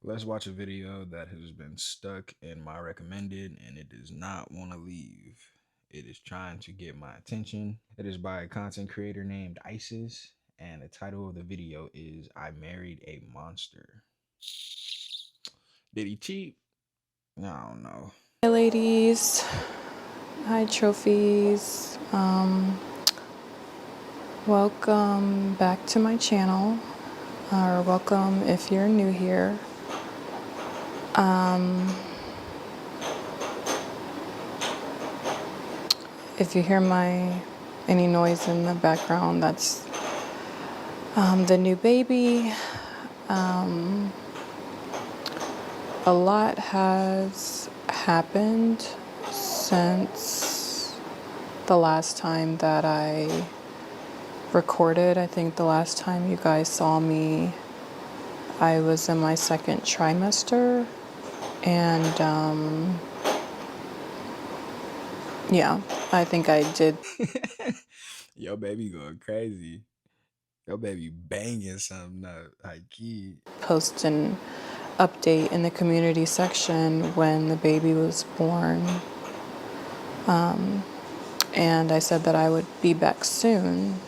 Let's watch a video that has been stuck in my recommended and it does not want to leave. It is trying to get my attention. It is by a content creator named Isis, and the title of the video is I Married a Monster. Did he cheat? I don't know. Hi ladies, hi trophies, welcome back to my channel, or welcome if you're new here. If you hear any noise in the background, that's the new baby. A lot has happened since the last time that I recorded. I think the last time you guys saw me, I was in my second trimester, and yeah, I think I did Yo, baby going crazy. Yo, baby banging something up. I kid. post an update in the community section when the baby was born. And I said that I would be back soon,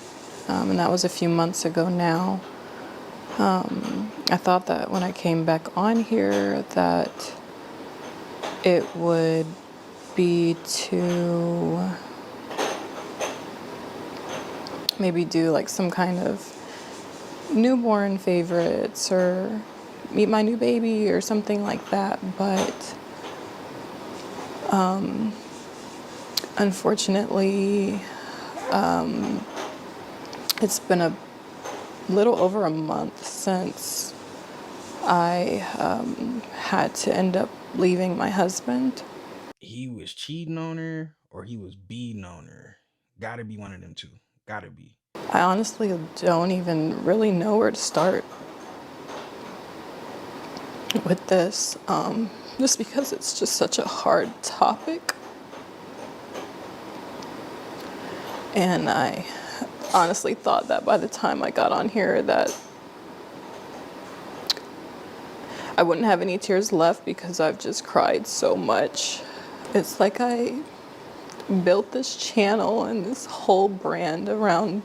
and that was a few months ago now. I thought that when I came back on here that it would be to maybe do like some kind of newborn favorites or meet my new baby or something like that, but unfortunately it's been a little over a month since I had to end up leaving my husband. He was cheating on her or he was beating on her. Gotta be one of them two. Gotta be. I honestly don't even really know where to start with this, just because it's just such a hard topic. And I honestly thought that by the time I got on here that I wouldn't have any tears left because I've just cried so much. It's like I built this channel and this whole brand around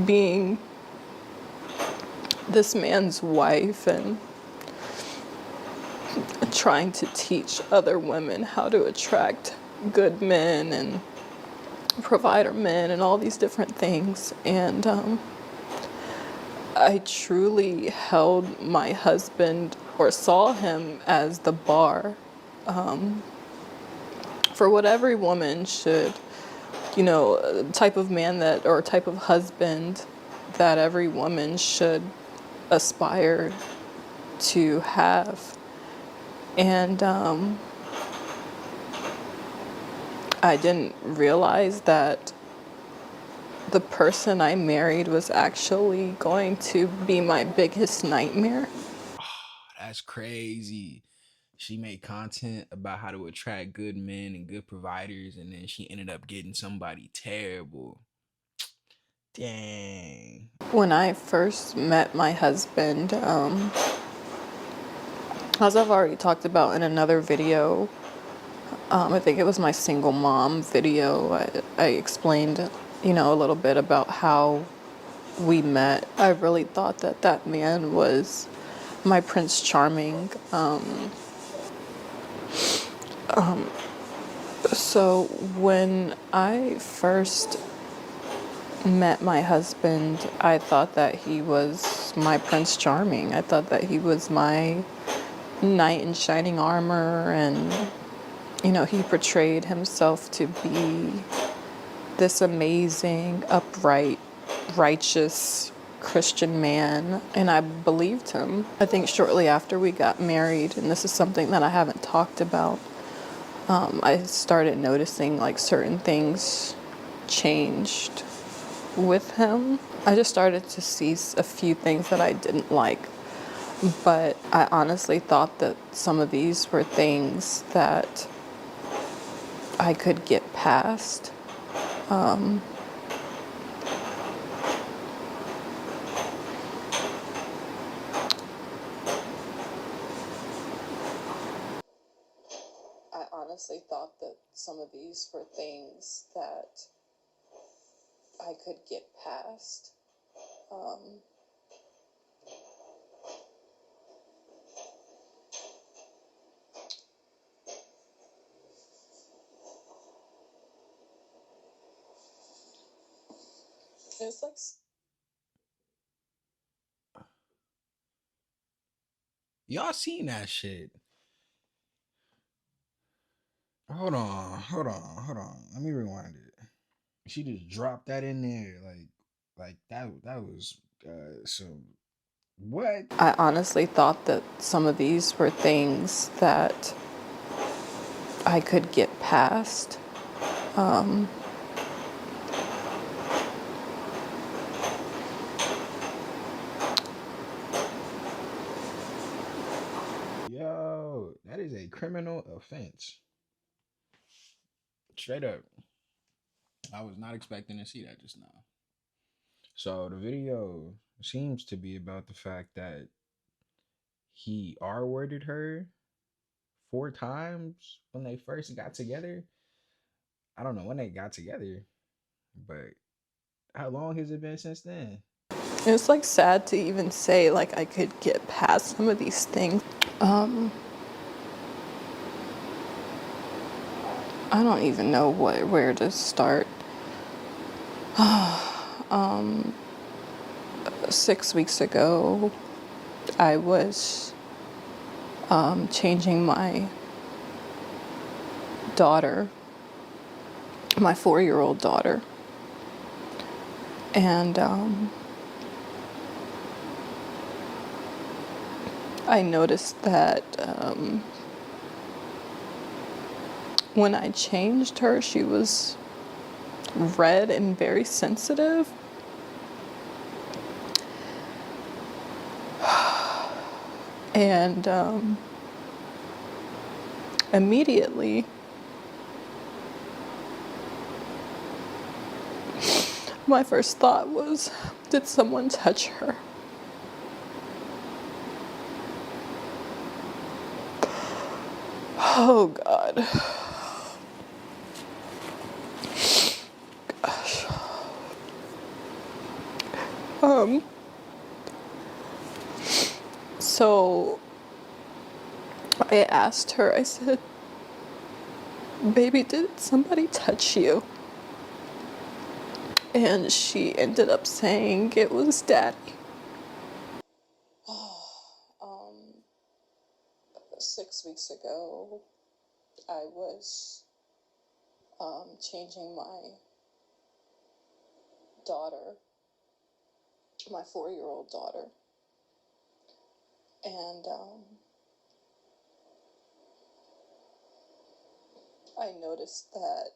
being this man's wife and trying to teach other women how to attract good men and provider men and all these different things. And I truly held my husband, or saw him, as the bar for what every woman should, type of man that, or type of husband that every woman should aspire to have. And I didn't realize that the person I married was actually going to be my biggest nightmare. Oh, that's crazy. She made content about how to attract good men and good providers, and then she ended up getting somebody terrible. Dang. When I first met my husband, as I've already talked about in another video, I think it was my single mom video, I explained, a little bit about how we met. I really thought that that man was my Prince Charming. So when I first met my husband, I thought that he was my Prince Charming. I thought that he was my knight in shining armor, and he portrayed himself to be this amazing, upright, righteous Christian man, and I believed him. I think shortly after we got married, and this is something that I haven't talked about, I started noticing like certain things changed with him. I just started to see a few things that I didn't like, but I honestly thought that some of these were things that I could get past. honestly thought that some of these were things that I could get past. Um, it's like Y'all seen that shit? Hold on. Let me rewind it. She just dropped that in there, like that. That was some what? I honestly thought that some of these were things that I could get past. Yo, that is a criminal offense. Straight up. I was not expecting to see that just now. So the video seems to be about the fact that he R worded her 4 times when they first got together. I don't know when they got together, but how long has it been since then? It's like sad to even say like I could get past some of these things. I don't even know where to start. 6 weeks ago, I was changing my daughter, my 4-year-old daughter, and I noticed that when I changed her, she was red and very sensitive. And immediately, my first thought was, did someone touch her? Oh God. Gosh. So I asked her, I said, baby, did somebody touch you? And she ended up saying it was daddy. um, 6 weeks ago, I was changing my daughter, my 4-year-old daughter, and I noticed that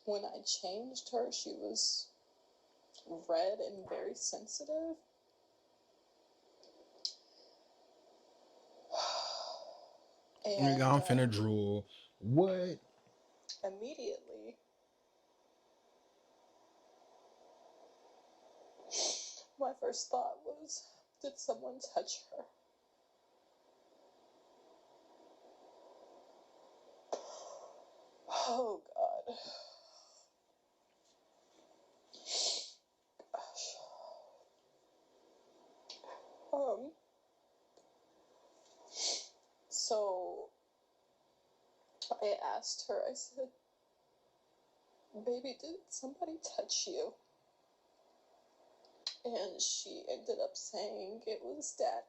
when I changed her, she was red and very sensitive. Nigga, And I'm finna drool. What? immediately, my first thought was, did someone touch her? Oh God. Gosh. Um, so I asked her, I said, baby, did somebody touch you? And she ended up saying it was daddy.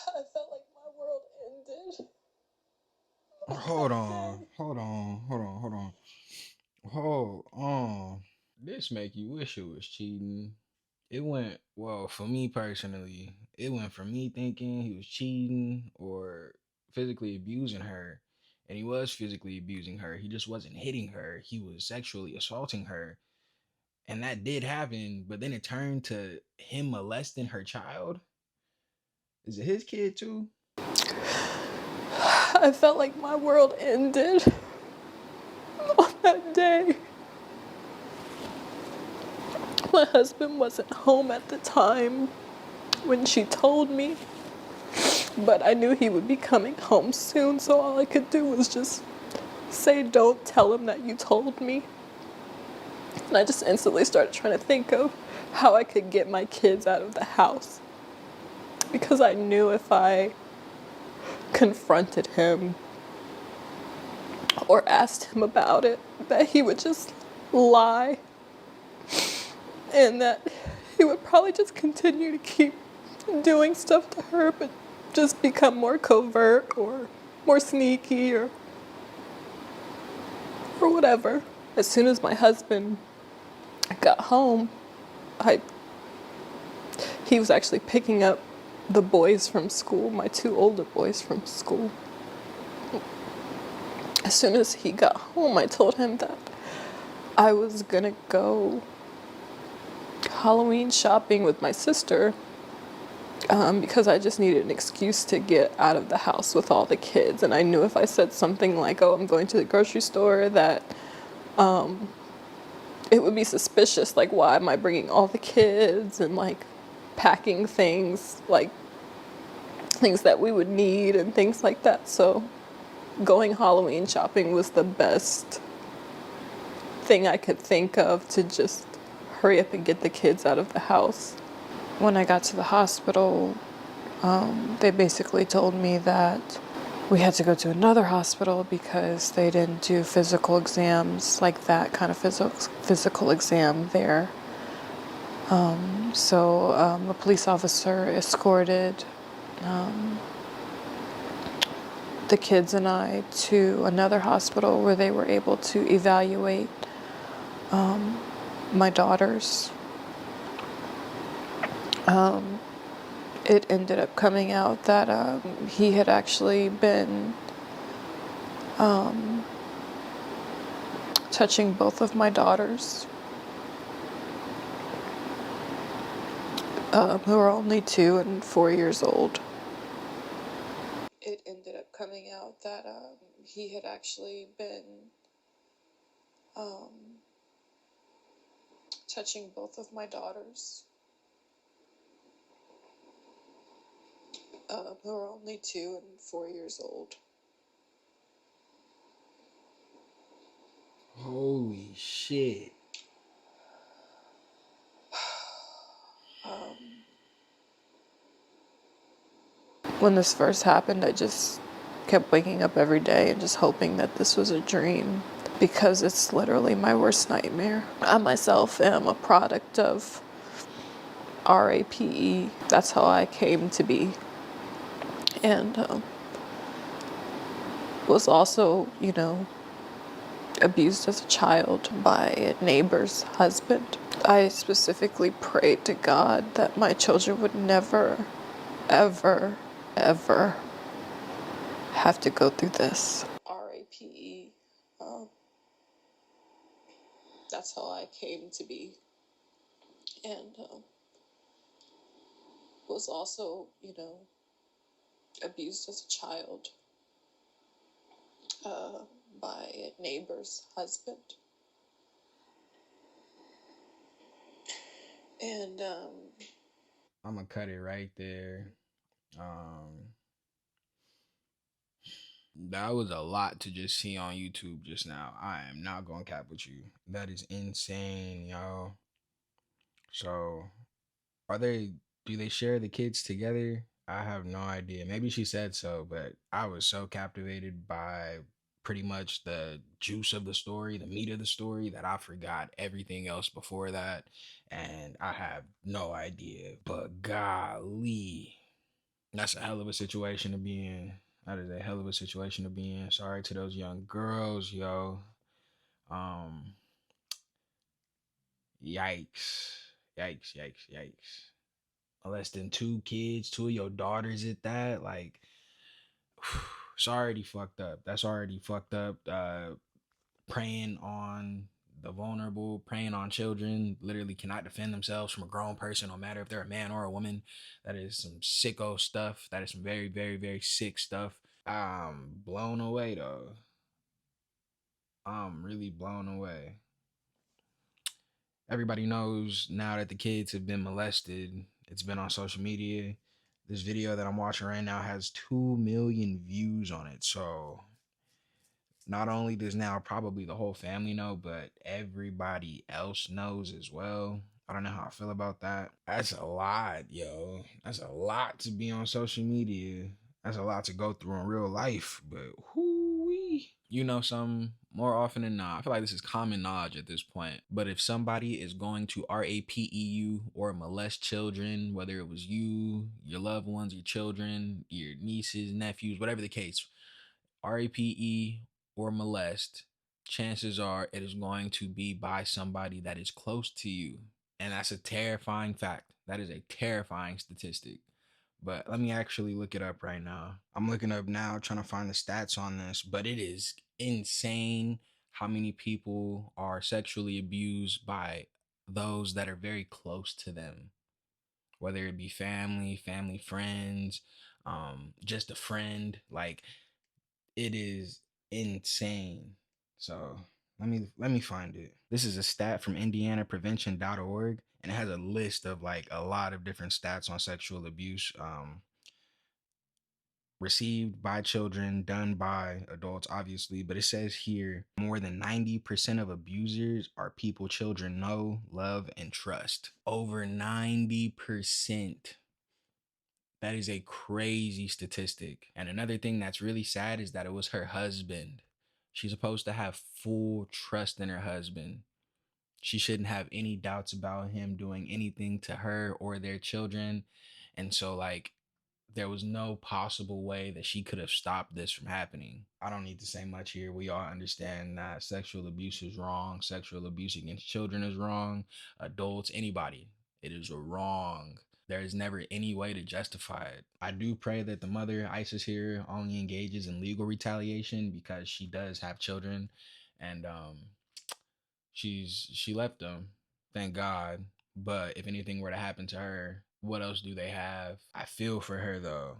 I felt like my world ended Hold that on. day. Hold on. This make you wish it was cheating. It went well for me personally. It went from me thinking he was cheating or physically abusing her, and he was physically abusing her. He just wasn't hitting her. He was sexually assaulting her, and that did happen. But then it turned to him molesting her child. Is it his kid too? I felt like my world ended on that day. My husband wasn't home at the time when she told me, but I knew he would be coming home soon, so all I could do was just say, "Don't tell him that you told me." And I just instantly started trying to think of how I could get my kids out of the house. Because I knew if I confronted him or asked him about it, that he would just lie and that he would probably just continue to keep doing stuff to her, but just become more covert or more sneaky or whatever. As soon as my husband got home, I he was actually picking up the boys from school, my two older boys from school. As soon as he got home, I told him that I was gonna go Halloween shopping with my sister because I just needed an excuse to get out of the house with all the kids. And I knew if I said something like, "Oh, I'm going to the grocery store," that it would be suspicious. Like, why am I bringing all the kids and like packing things, like things that we would need and things like that. So going Halloween shopping was the best thing I could think of to just hurry up and get the kids out of the house. When I got to the hospital, they basically told me that we had to go to another hospital because they didn't do physical exams, like that kind of physical exam there. So a police officer escorted the kids and I to another hospital where they were able to evaluate my daughters. It ended up coming out that he had actually been touching both of my daughters, who are only 2 and 4 years old. It ended up coming out that he had actually been touching both of my daughters, who are only 2 and 4 years old. Holy shit. When this first happened, I just kept waking up every day and just hoping that this was a dream because it's literally my worst nightmare. I myself am a product of RAPE. That's how I came to be. And was also, abused as a child by a neighbor's husband. I specifically prayed to God that my children would never, ever, ever have to go through this. RAPE. That's how I came to be. And was also, abused as a child by a neighbor's husband. And I'm gonna cut it right there. Um, that was a lot to just see on YouTube just now. I am not gonna cap with you. That is insane, y'all. So, are they? Do they share the kids together? I have no idea. Maybe she said so, but I was so captivated by pretty much the juice of the story, the meat of the story, that I forgot everything else before that, and I have no idea. But golly, that's a hell of a situation to be in. That is a hell of a situation to be in. Sorry to those young girls, yo. Um, yikes, yikes, yikes, yikes. Less than two kids, two of your daughters at that. Like, it's already fucked up. That's already fucked up. Preying on the vulnerable, preying on children, literally cannot defend themselves from a grown person, no matter if they're a man or a woman. That is some sicko stuff. That is some very, very, very sick stuff. I'm blown away though. I'm really blown away. Everybody knows now that the kids have been molested. It's been on social media. This video that I'm watching right now has 2 million views on it. So not only does now probably the whole family know, but everybody else knows as well. I don't know how I feel about that. That's a lot, yo. That's a lot to be on social media. That's a lot to go through in real life. But whoo you know some more often than not. I feel like this is common knowledge at this point. But if somebody is going to rapeu or molest children, whether it was you, your loved ones, your children, your nieces, nephews, whatever the case, rape or molest, chances are it is going to be by somebody that is close to you. And that's a terrifying fact. That is a terrifying statistic. But let me actually look it up right now. I'm looking up now, trying to find the stats on this, but it is insane how many people are sexually abused by those that are very close to them, whether it be family, family friends, just a friend. Like, it is insane. So let me find it. This is a stat from indianaprevention.org, and it has a list of like a lot of different stats on sexual abuse received by children, done by adults, obviously. But it says here more than 90% of abusers are people children know, love, and trust. Over 90%. That is a crazy statistic. And another thing that's really sad is that it was her husband. She's supposed to have full trust in her husband. She shouldn't have any doubts about him doing anything to her or their children. And so, like, there was no possible way that she could have stopped this from happening. I don't need to say much here. We all understand that sexual abuse is wrong. Sexual abuse against children is wrong. Adults, anybody, it is wrong. There is never any way to justify it. I do pray that the mother, Isis here, only engages in legal retaliation because she does have children, and she left them, thank God. But if anything were to happen to her, what else do they have? I feel for her though.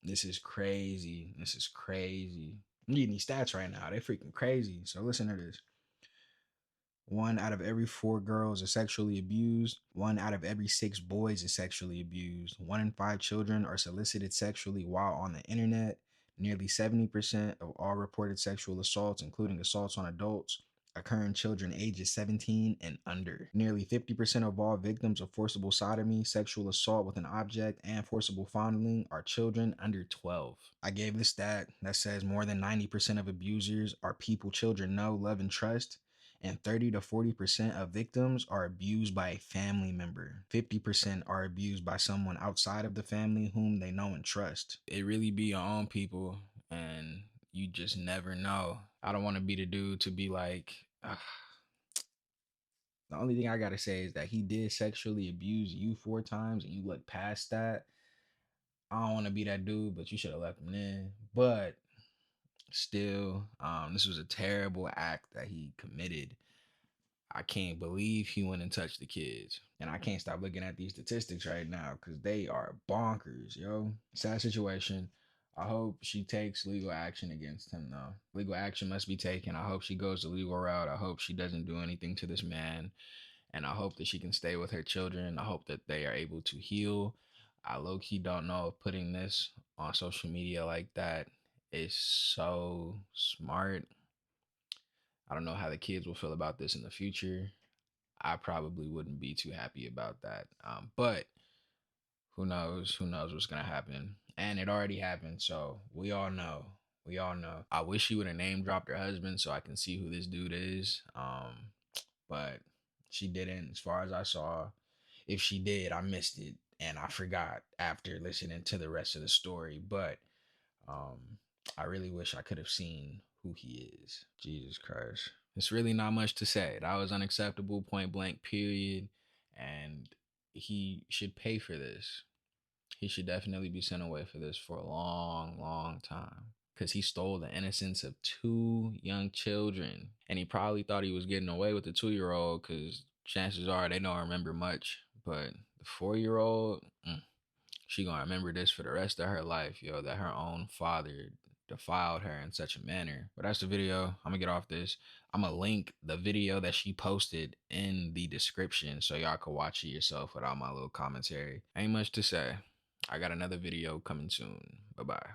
This is crazy. This is crazy. I'm reading these stats right now. They freaking crazy. So listen to this. 1 out of every 4 girls is sexually abused. 1 out of every 6 boys is sexually abused. 1 in 5 children are solicited sexually while on the internet. Nearly 70% of all reported sexual assaults, including assaults on adults, occur in children ages 17 and under. Nearly 50% of all victims of forcible sodomy, sexual assault with an object, and forcible fondling are children under 12. I gave this stat that says more than 90% of abusers are people children know, love, and trust, and 30 to 40% of victims are abused by a family member. 50% are abused by someone outside of the family whom they know and trust. It really be your own people, and you just never know. I don't want to be the dude to be like, the only thing I gotta say is that he did sexually abuse you 4 times and you look past that. I don't want to be that dude, but you should have left him in. But still, this was a terrible act that he committed. I can't believe he went and touched the kids. And I can't stop looking at these statistics right now because they are bonkers, yo. Sad situation. I hope she takes legal action against him, though. Legal action must be taken. I hope she goes the legal route. I hope she doesn't do anything to this man. And I hope that she can stay with her children. I hope that they are able to heal. I low key don't know if putting this on social media like that is so smart. I don't know how the kids will feel about this in the future. I probably wouldn't be too happy about that. But who knows? Who knows what's gonna happen? And it already happened, so we all know. We all know. I wish she would have name dropped her husband so I can see who this dude is. But she didn't, as far as I saw. If she did, I missed it and I forgot after listening to the rest of the story. But um, I really wish I could have seen who he is. Jesus Christ. It's really not much to say. That was unacceptable, point blank, period. And he should pay for this. He should definitely be sent away for this for a long, long time. because he stole the innocence of two young children. And he probably thought he was getting away with the 2 year old because chances are they don't remember much. But the 4 year old, she gonna remember this for the rest of her life, yo, that her own father defiled her in such a manner. But that's the video. I'm gonna get off this. I'm gonna link the video that she posted in the description so y'all can watch it yourself without my little commentary. Ain't much to say. I got another video coming soon. Bye bye.